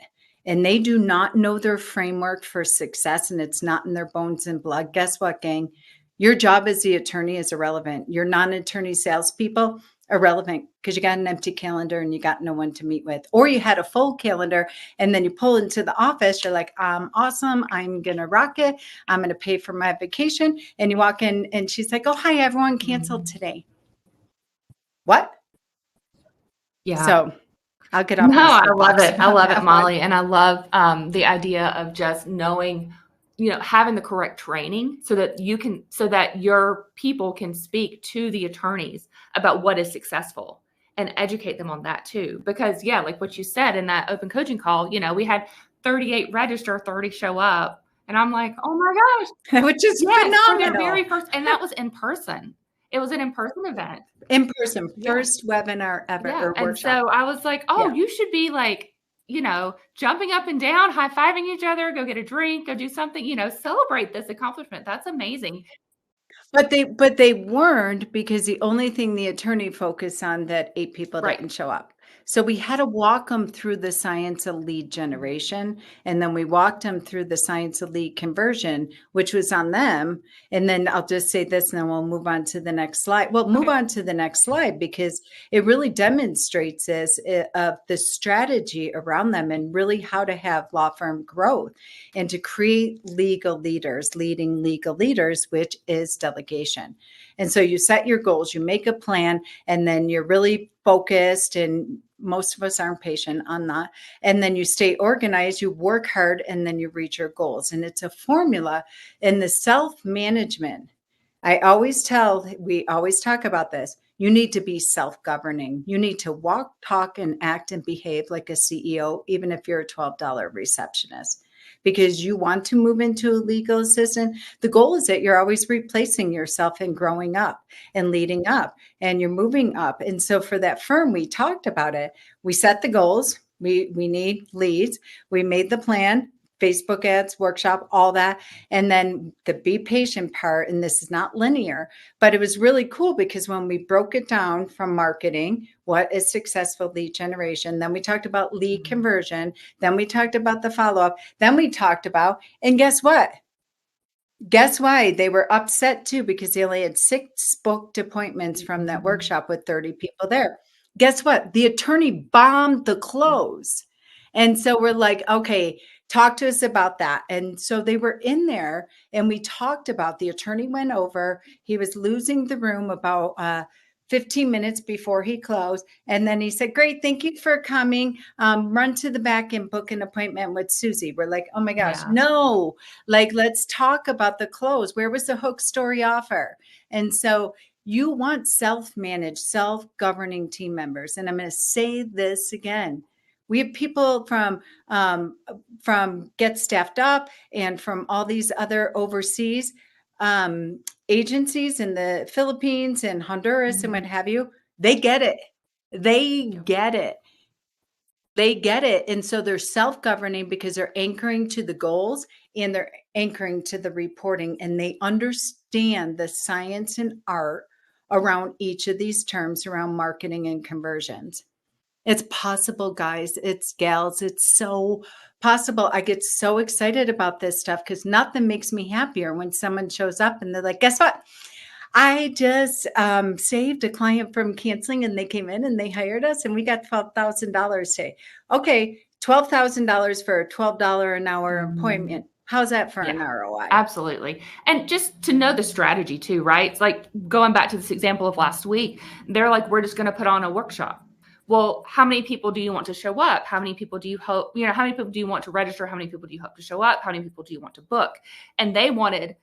and they do not know their framework for success, and it's not in their bones and blood, guess what, gang? Your job as the attorney is irrelevant. Your non-attorney salespeople are relevant because you got an empty calendar and you got no one to meet with. Or you had a full calendar and then you pull into the office. You're like, I'm awesome. I'm going to rock it. I'm going to pay for my vacation. And you walk in and she's like, oh, hi, everyone canceled today. What? Yeah. So I'll get off. No, I love it. I love it, Molly. And I love the idea of just knowing, having the correct training so that your people can speak to the attorneys about what is successful and educate them on that too. Because like what you said in that open coaching call, we had 38 register, 30 show up. And I'm like, oh my gosh. Which is phenomenal. For their very first, and that was in person. It was an in-person event. In person, first webinar ever. Yeah. Or and workshop. So I was like, you should be like, jumping up and down, high-fiving each other, go get a drink, go do something, celebrate this accomplishment. That's amazing. But they weren't, because the only thing the attorney focused on that 8 people didn't show up. So we had to walk them through the science of lead generation. And then we walked them through the science of lead conversion, which was on them. And then I'll just say this, and then we'll move on to the next slide. Well, move on to the next slide, because it really demonstrates this of the strategy around them and really how to have law firm growth and to create leading legal leaders, which is delegation. And so you set your goals, you make a plan, and then you're really focused, and most of us aren't patient on that. And then you stay organized, you work hard, and then you reach your goals. And it's a formula in the self-management. We always talk about this. You need to be self-governing. You need to walk, talk, and act and behave like a CEO, even if you're a $12 receptionist. because you want to move into a legal assistant. The goal is that you're always replacing yourself and growing up and leading up and you're moving up. And so for that firm, we talked about it. We set the goals. We need leads. We made the plan, Facebook ads, workshop, all that. And then the be patient part, and this is not linear, but it was really cool because when we broke it down from marketing, what is successful lead generation? Then we talked about lead conversion. Then we talked about the follow-up. Then we talked about, and guess what? Guess why they were upset too? Because they only had 6 booked appointments from that workshop with 30 people there. Guess what? The attorney bombed the close. And so we're like, okay, talk to us about that. And so they were in there and we talked about, the attorney went over, he was losing the room about 15 minutes before he closed. And then he said, great, thank you for coming. Run to the back and book an appointment with Susie. We're like, oh my gosh, no, like, let's talk about the close. Where was the hook story offer? And so you want self-managed, self-governing team members. And I'm going to say this again. We have people from Get Staffed Up and from all these other overseas agencies in the Philippines and Honduras and what have you. They get it. They get it. They get it. And so they're self-governing because they're anchoring to the goals and they're anchoring to the reporting, and they understand the science and art around each of these terms around marketing and conversions. It's possible, guys. It's gals. It's so possible. I get so excited about this stuff because nothing makes me happier when someone shows up and they're like, guess what? I just saved a client from canceling, and they came in and they hired us and we got $12,000 today. Okay, $12,000 for a $12 an hour appointment. How's that for an ROI? Absolutely. And just to know the strategy too, right? It's like going back to this example of last week, they're like, we're just going to put on a workshop. Well, how many people do you want to show up? How many people do you hope, how many people do you want to register? How many people do you hope to show up? How many people do you want to book? And they wanted,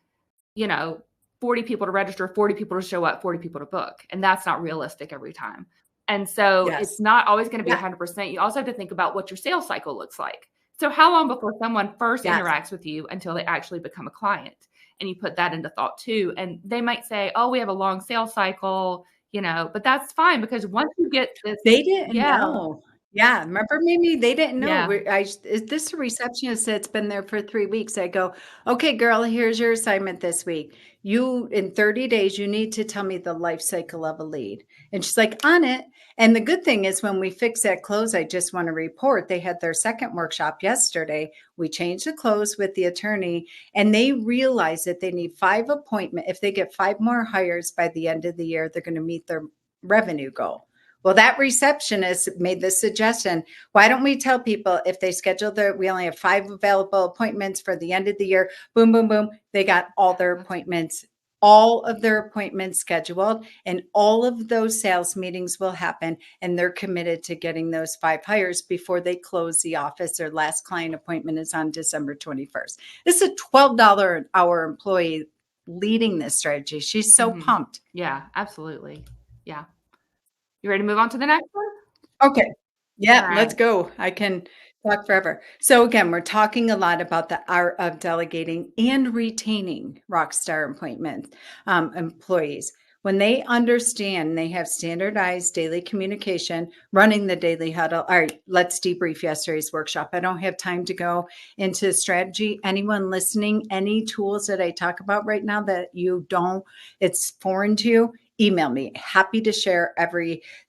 40 people to register, 40 people to show up, 40 people to book. And that's not realistic every time. And so It's not always going to be 100%. You also have to think about what your sales cycle looks like. So how long before someone first interacts with you until they actually become a client? And you put that into thought too. And they might say, oh, we have a long sales cycle, but that's fine because once you get this. They didn't know. Yeah. Remember, Mimi? They didn't know. This receptionist that's been there for 3 weeks. I go, okay, girl, here's your assignment this week. You, in 30 days, you need to tell me the life cycle of a lead. And she's like, on it. And the good thing is when we fix that close, I just want to report, they had their second workshop yesterday. We changed the close with the attorney and they realize that they need 5 appointments. If they get 5 more hires by the end of the year, they're going to meet their revenue goal. Well, that receptionist made the suggestion, why don't we tell people if they schedule we only have 5 available appointments for the end of the year, boom, boom, boom. They got all of their appointments scheduled, and all of those sales meetings will happen. And they're committed to getting those 5 hires before they close the office. Their last client appointment is on December 21st. This is a $12 an hour employee leading this strategy. She's so pumped. Yeah, absolutely. Yeah. You ready to move on to the next one? Okay. Yeah, let's go. I can talk forever. So again, we're talking a lot about the art of delegating and retaining rockstar employees. When they understand, they have standardized daily communication, running the daily huddle. All right, let's debrief yesterday's workshop. I don't have time to go into strategy. Anyone listening, any tools that I talk about right now that it's foreign to you, email me. Happy to share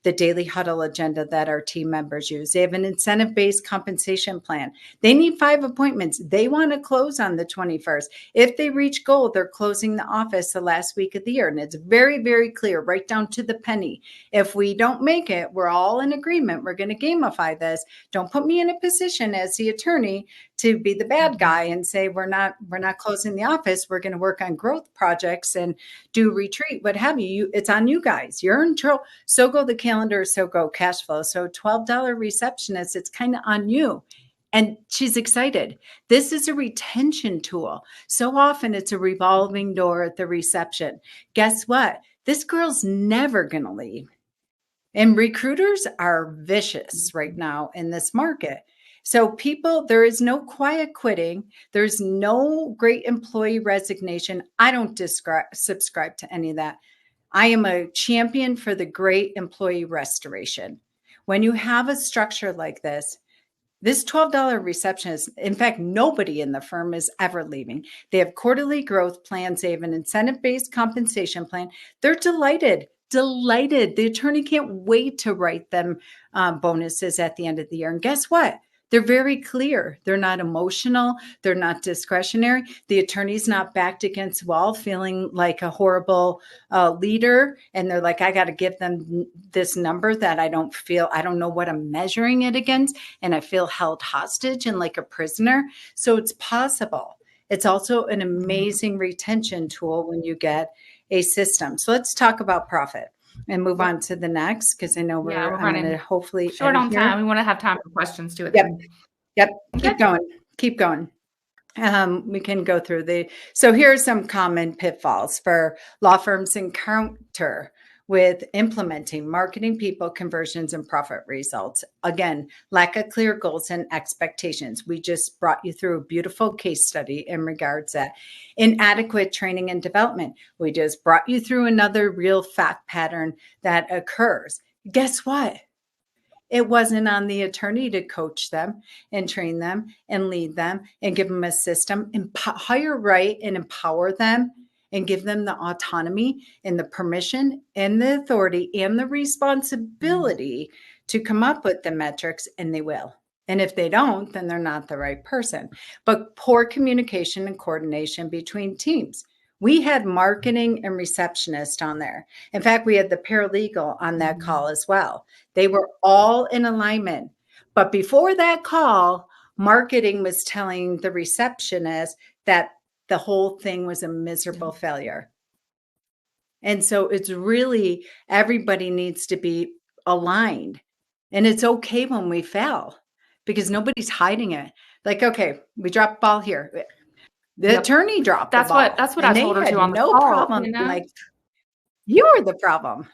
the daily huddle agenda that our team members use. They have an incentive-based compensation plan. They need 5 appointments. They want to close on the 21st. If they reach goal, they're closing the office the last week of the year. And it's very, very clear, right down to the penny. If we don't make it, we're all in agreement. We're going to gamify this. Don't put me in a position as the attorney to be the bad guy and say, we're not closing the office. We're going to work on growth projects and do retreat, what have you. It's on you guys. You're in control. So go the calendar, so go cash flow. So $12 receptionist, it's kind of on you. And she's excited. This is a retention tool. So often it's a revolving door at the reception. Guess what? This girl's never going to leave. And recruiters are vicious right now in this market. So people, there is no quiet quitting. There's no great employee resignation. I don't subscribe to any of that. I am a champion for the great employee restoration. When you have a structure like this $12 receptionist, in fact, nobody in the firm is ever leaving. They have quarterly growth plans. They have an incentive-based compensation plan. They're delighted. The attorney can't wait to write them bonuses at the end of the year. And guess what? They're very clear. They're not emotional. They're not discretionary. The attorney's not backed against the wall feeling like a horrible leader. And they're like, I got to give them this number that I don't know what I'm measuring it against. And I feel held hostage and like a prisoner. So it's possible. It's also an amazing retention tool when you get a system. So let's talk about profit and move on to the next, because I know we're I'm going to hopefully short on time. We want to have time for questions too. Yep. Keep going. We can go through so here are some common pitfalls for law firms encounter with implementing marketing, people, conversions, and profit results. Again, lack of clear goals and expectations. We just brought you through a beautiful case study in regards to that. Inadequate training and development. We just brought you through another real fact pattern that occurs. Guess what? It wasn't on the attorney to coach them and train them and lead them and give them a system, hire right and empower them and give them the autonomy and the permission and the authority and the responsibility to come up with the metrics, and they will. And if they don't, then they're not the right person. But poor communication and coordination between teams. We had marketing and receptionist on there. In fact, we had the paralegal on that call as well. They were all in alignment. But before that call, marketing was telling the receptionist that the whole thing was a miserable failure. And so it's really, everybody needs to be aligned. And it's okay when we fail because nobody's hiding it. Like, okay, we dropped the ball here. The attorney dropped the ball. That's what I told her to on the no call, problem. You know? Like, you're the problem.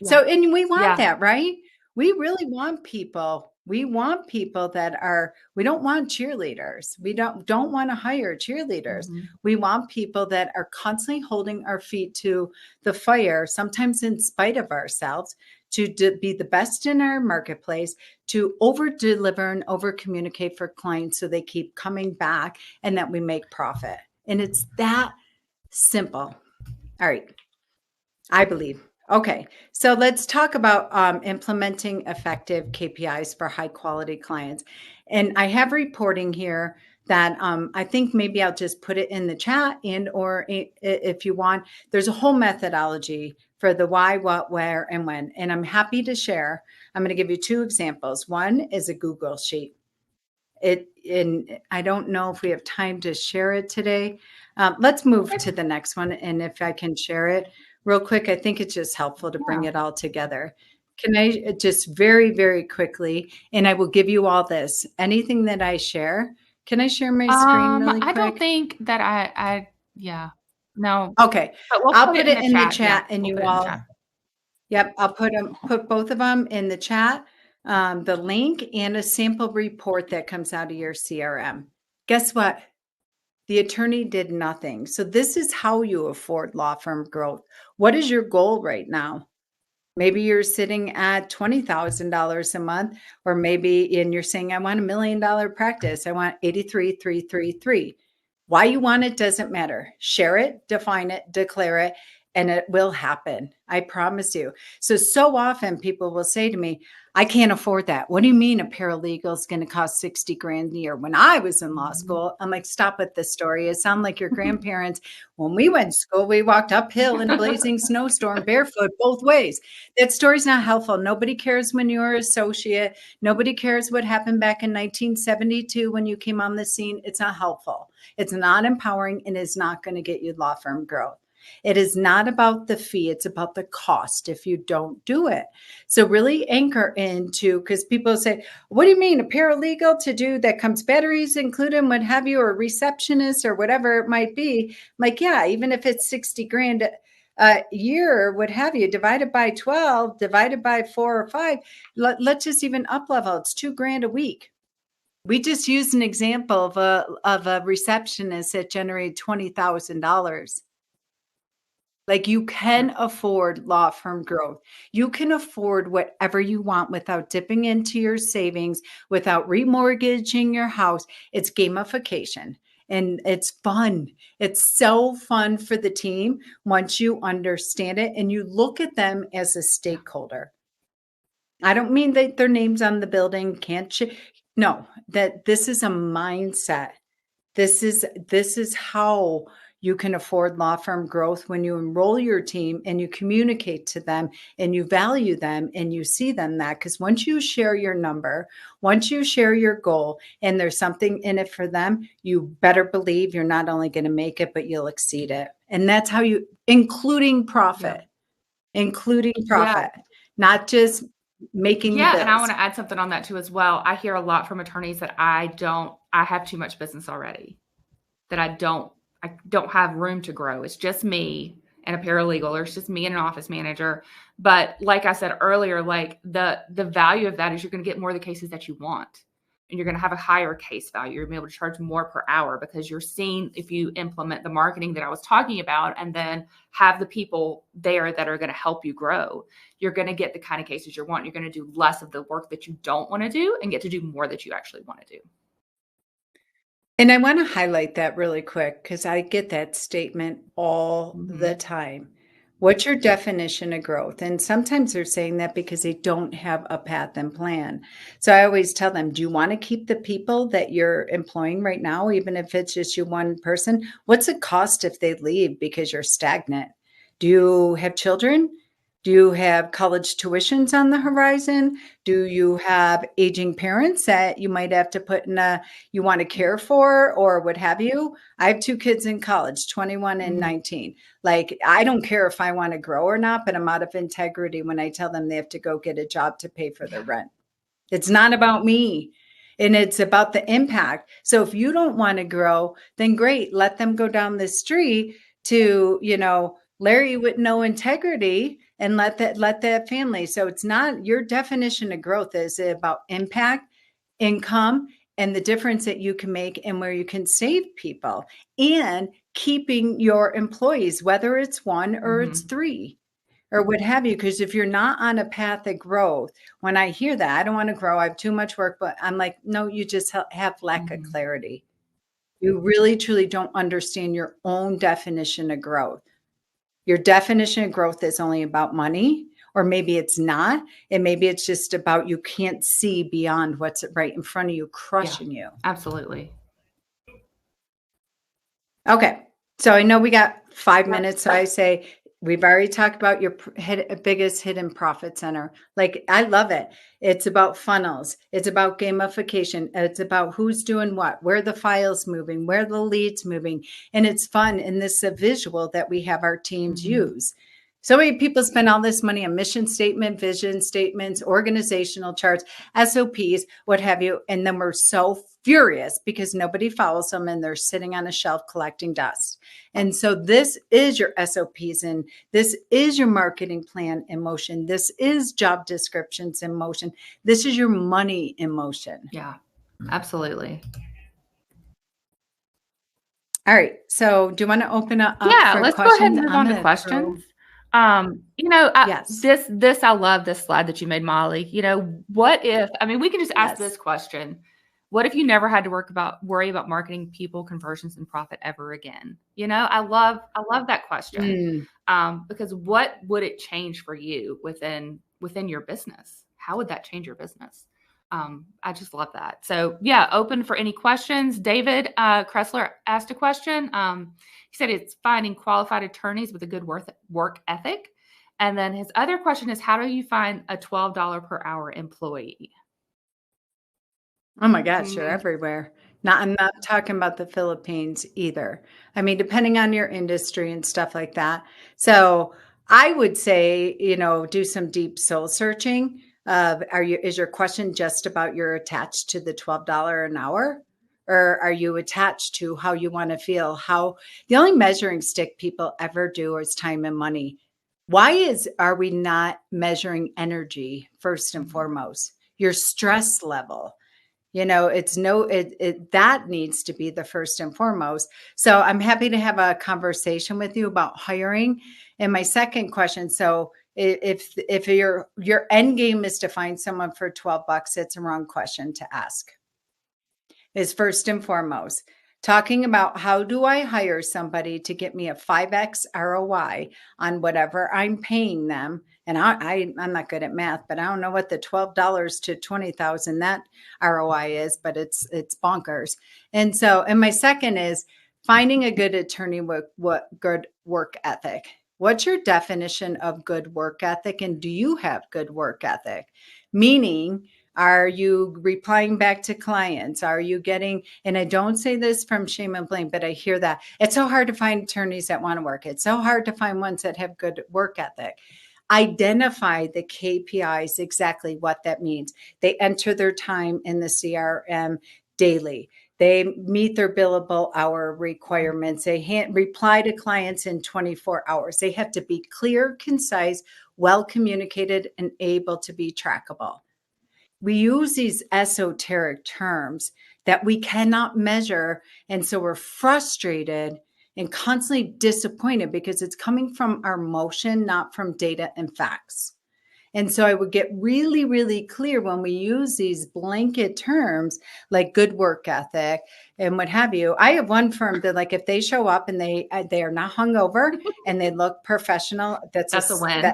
So, and we want that, right? We really want people. We want people that are, we don't want cheerleaders. We don't want to hire cheerleaders. We want people that are constantly holding our feet to the fire, sometimes in spite of ourselves, to be the best in our marketplace, to over deliver and over communicate for clients so they keep coming back and that we make profit. And it's that simple. All right. I believe. Okay, so let's talk about implementing effective KPIs for high quality clients. And I have reporting here that I think maybe I'll just put it in the chat, and or if you want, there's a whole methodology for the why, what, where, and when. And I'm happy to share. I'm going to give you two examples. One is a Google sheet. And I don't know if we have time to share it today. Let's move to the next one. And if I can share it real quick, I think it's just helpful to bring it all together. Can I just very, very quickly, and I will give you all this, anything that I share. Can I share my screen really quick? I don't think that no. Okay. We'll I'll put it in the chat and we'll you all. Yep. I'll put both of them in the chat, the link and a sample report that comes out of your CRM. Guess what? The attorney did nothing. So this is how you afford law firm growth. What is your goal right now? Maybe you're sitting at $20,000 a month, or maybe you're saying, I want $1 million practice. I want 83,333. Why you want it doesn't matter. Share it, define it, declare it, and it will happen. I promise you. So often people will say to me, I can't afford that. What do you mean a paralegal is going to cost 60 grand a year? When I was in law school, I'm like, stop with this story. It sounds like your grandparents. When we went to school, we walked uphill in a blazing snowstorm, barefoot, both ways. That story's not helpful. Nobody cares when you're an associate. Nobody cares what happened back in 1972 when you came on the scene. It's not helpful. It's not empowering, and it's not going to get you law firm growth. It is not about the fee. It's about the cost if you don't do it. So really anchor into, because people say, what do you mean a paralegal to do that comes batteries included, what have you, or a receptionist or whatever it might be? I'm like, yeah, even if it's 60 grand a year, what have you, divided by 12, divided by 4 or 5, let's just even up level. It's $2,000 a week. We just used an example of a receptionist that generated $20,000. Like, you can afford law firm growth. You can afford whatever you want without dipping into your savings, without remortgaging your house. It's gamification and it's fun. It's so fun for the team once you understand it and you look at them as a stakeholder. I don't mean that their name's on the building, no, that this is a mindset. This is how you can afford law firm growth when you enroll your team and you communicate to them and you value them and you see them that. Because once you share your number, once you share your goal and there's something in it for them, you better believe you're not only going to make it, but you'll exceed it. And that's how you, including profit, not just making the bills. And I want to add something on that too as well. I hear a lot from attorneys that I have too much business already, that I don't have room to grow. It's just me and a paralegal, or it's just me and an office manager. But like I said earlier, like the value of that is you're going to get more of the cases that you want. And you're going to have a higher case value. You're going to be able to charge more per hour because you're seeing, if you implement the marketing that I was talking about and then have the people there that are going to help you grow, you're going to get the kind of cases you want. You're going to do less of the work that you don't want to do and get to do more that you actually want to do. And I want to highlight that really quick because I get that statement all the time. What's your definition of growth? And sometimes they're saying that because they don't have a path and plan. So I always tell them, do you want to keep the people that you're employing right now, even if it's just you one person? What's it cost if they leave because you're stagnant? Do you have children? Do you have college tuitions on the horizon? Do you have aging parents that you might have to put in you want to care for or what have you? I have 2 kids in college, 21 and 19. Like, I don't care if I want to grow or not, but I'm out of integrity when I tell them they have to go get a job to pay for their rent. It's not about me. And it's about the impact. So if you don't want to grow, then great. Let them go down the street to, Larry with no integrity and let that family. So it's not, your definition of growth is about impact, income, and the difference that you can make and where you can save people and keeping your employees, whether it's 1 or it's 3 or what have you. Because if you're not on a path of growth, when I hear that, I don't want to grow, I have too much work, but I'm like, no, you just have lack of clarity. You really, truly don't understand your own definition of growth. Your definition of growth is only about money, or maybe it's not. And maybe it's just about you can't see beyond what's right in front of you, crushing you. Absolutely. Okay. So I know we got 5 minutes. So I say, we've already talked about your biggest hidden profit center. Like, I love it. It's about funnels. It's about gamification. It's about who's doing what, where the file's moving, where the lead's moving. And it's fun. And this is a visual that we have our teams use. So many people spend all this money on mission statement, vision statements, organizational charts, SOPs, what have you. And then we're so furious because nobody follows them and they're sitting on a shelf collecting dust. And so this is your SOPs and this is your marketing plan in motion. This is job descriptions in motion. This is your money in motion. Yeah, absolutely. All right. So do you want to open up for let's questions? Go ahead and move on to questions. This I love this slide that you made, Molly. What if, we can just ask this question. What if you never had to worry about marketing, people, conversions, and profit ever again? I love that question. Because what would it change for you within your business? How would that change your business? I just love that. So open for any questions. David Kressler asked a question. He said it's finding qualified attorneys with a good work ethic. And then his other question is, how do you find a $12 per hour employee? Oh my gosh, you're everywhere. I'm not talking about the Philippines either. Depending on your industry and stuff like that. So I would say, do some deep soul searching. Is your question just about you're attached to the $12 an hour? Or are you attached to how you want to feel? The only measuring stick people ever do is time and money. Why are we not measuring energy first and foremost? Your stress level. That needs to be the first and foremost. So I'm happy to have a conversation with you about hiring. And my second question, so if your end game is to find someone for $12, it's a wrong question to ask. Is first and foremost talking about how do I hire somebody to get me a 5x ROI on whatever I'm paying them. And I'm not good at math, but I don't know what the $12 to 20,000 that ROI is, but it's bonkers. And my second is finding a good attorney with what good work ethic. What's your definition of good work ethic? And do you have good work ethic? Meaning, are you replying back to clients? Are you getting, and I don't say this from shame and blame, but I hear that it's so hard to find attorneys that want to work. It's so hard to find ones that have good work ethic. Identify the KPIs, exactly what that means. They enter their time in the CRM daily. They meet their billable hour requirements. They reply to clients in 24 hours. They have to be clear, concise, well communicated, and able to be trackable. We use these esoteric terms that we cannot measure. And so we're frustrated and constantly disappointed because it's coming from our emotion, not from data and facts. And so I would get really, really clear when we use these blanket terms like good work ethic and what have you. I have one firm that, like, if they show up and they are not hungover and they look professional, that's a win.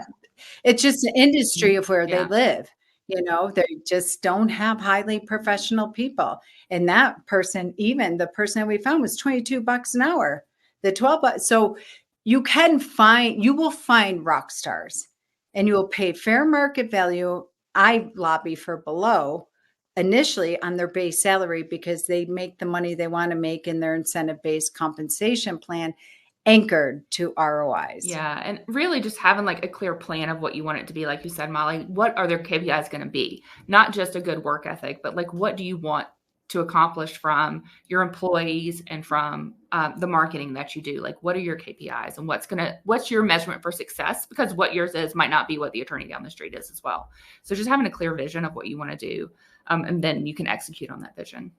It's just an industry of where they live. They just don't have highly professional people. And that person, even the person that we found, was $22 an hour. The 12. So you will find rock stars, and you will pay fair market value. I lobby for below initially on their base salary because they make the money they want to make in their incentive-based compensation plan anchored to ROIs. Yeah. And really just having like a clear plan of what you want it to be. Like you said, Molly, what are their KPIs going to be? Not just a good work ethic, but like, what do you want to accomplish from your employees and from the marketing that you do? Like, what are your KPIs and what's your measurement for success? Because what yours is might not be what the attorney down the street is as well. So just having a clear vision of what you want to do, and then you can execute on that vision.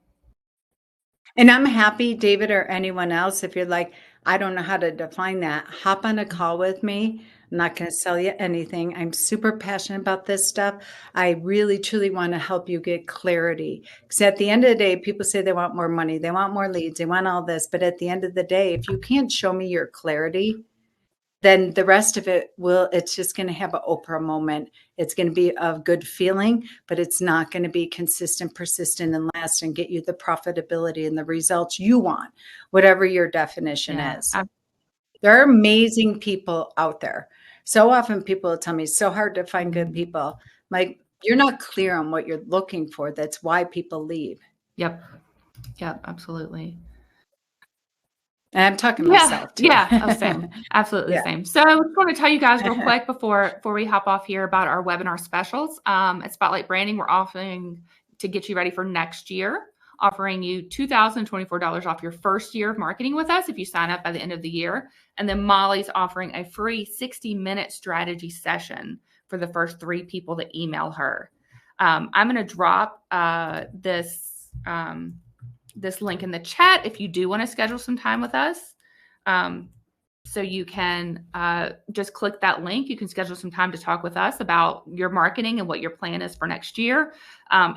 And I'm happy, David, or anyone else, if you're like, I don't know how to define that, hop on a call with me. I'm not going to sell you anything. I'm super passionate about this stuff. I really, truly want to help you get clarity. Because at the end of the day, people say they want more money, they want more leads, they want all this. But at the end of the day, if you can't show me your clarity, then the rest of it's just going to have an Oprah moment. It's going to be a good feeling, but it's not going to be consistent, persistent, and last and get you the profitability and the results you want, whatever your definition is. There are amazing people out there. So often people will tell me it's so hard to find good people. Like, you're not clear on what you're looking for. That's why people leave. Yep, absolutely. And I'm talking myself too. Same. Absolutely same. So I just want to tell you guys real quick before we hop off here about our webinar specials. At Spotlight Branding, we're offering to get you ready for next year, offering you $2,024 off your first year of marketing with us if you sign up by the end of the year. And then Molly's offering a free 60-minute strategy session for the first 3 people that email her. I'm going to drop this link in the chat if you do want to schedule some time with us. So you can just click that link. You can schedule some time to talk with us about your marketing and what your plan is for next year.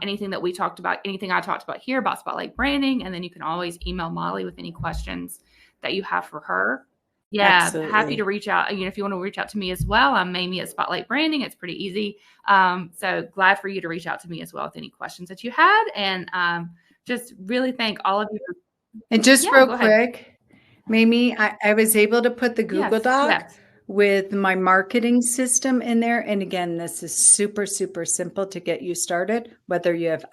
Anything that we talked about, anything I talked about here about Spotlight Branding. And then you can always email Molly with any questions that you have for her. Yeah, absolutely. Happy to reach out. If you want to reach out to me as well, I'm Mamie at Spotlight Branding. It's pretty easy. So glad for you to reach out to me as well with any questions that you had. And just really thank all of you. And just real quick, Mamie, I was able to put the Google Doc with my marketing system in there. And again, this is super, super simple to get you started, whether you have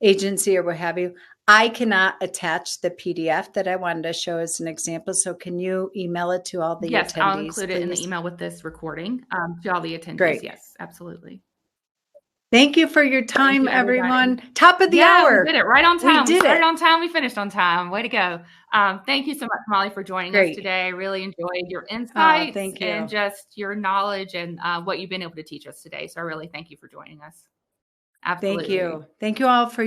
agency or what have you. I cannot attach the PDF that I wanted to show as an example. So can you email it to all the attendees? Yes, I'll include it in the email with this recording to all the attendees. Great. Yes, absolutely. Thank you for your time, you, everyone. Top of the Yeah, hour. we did it right on time. We did started it. on time. We finished on time. Way to go. Thank you so much, Molly, for joining us Great. today. I really enjoyed your insights Thank you. and just your knowledge and what you've been able to teach us today. So I really thank you for joining us. Absolutely. Thank you. Thank you all for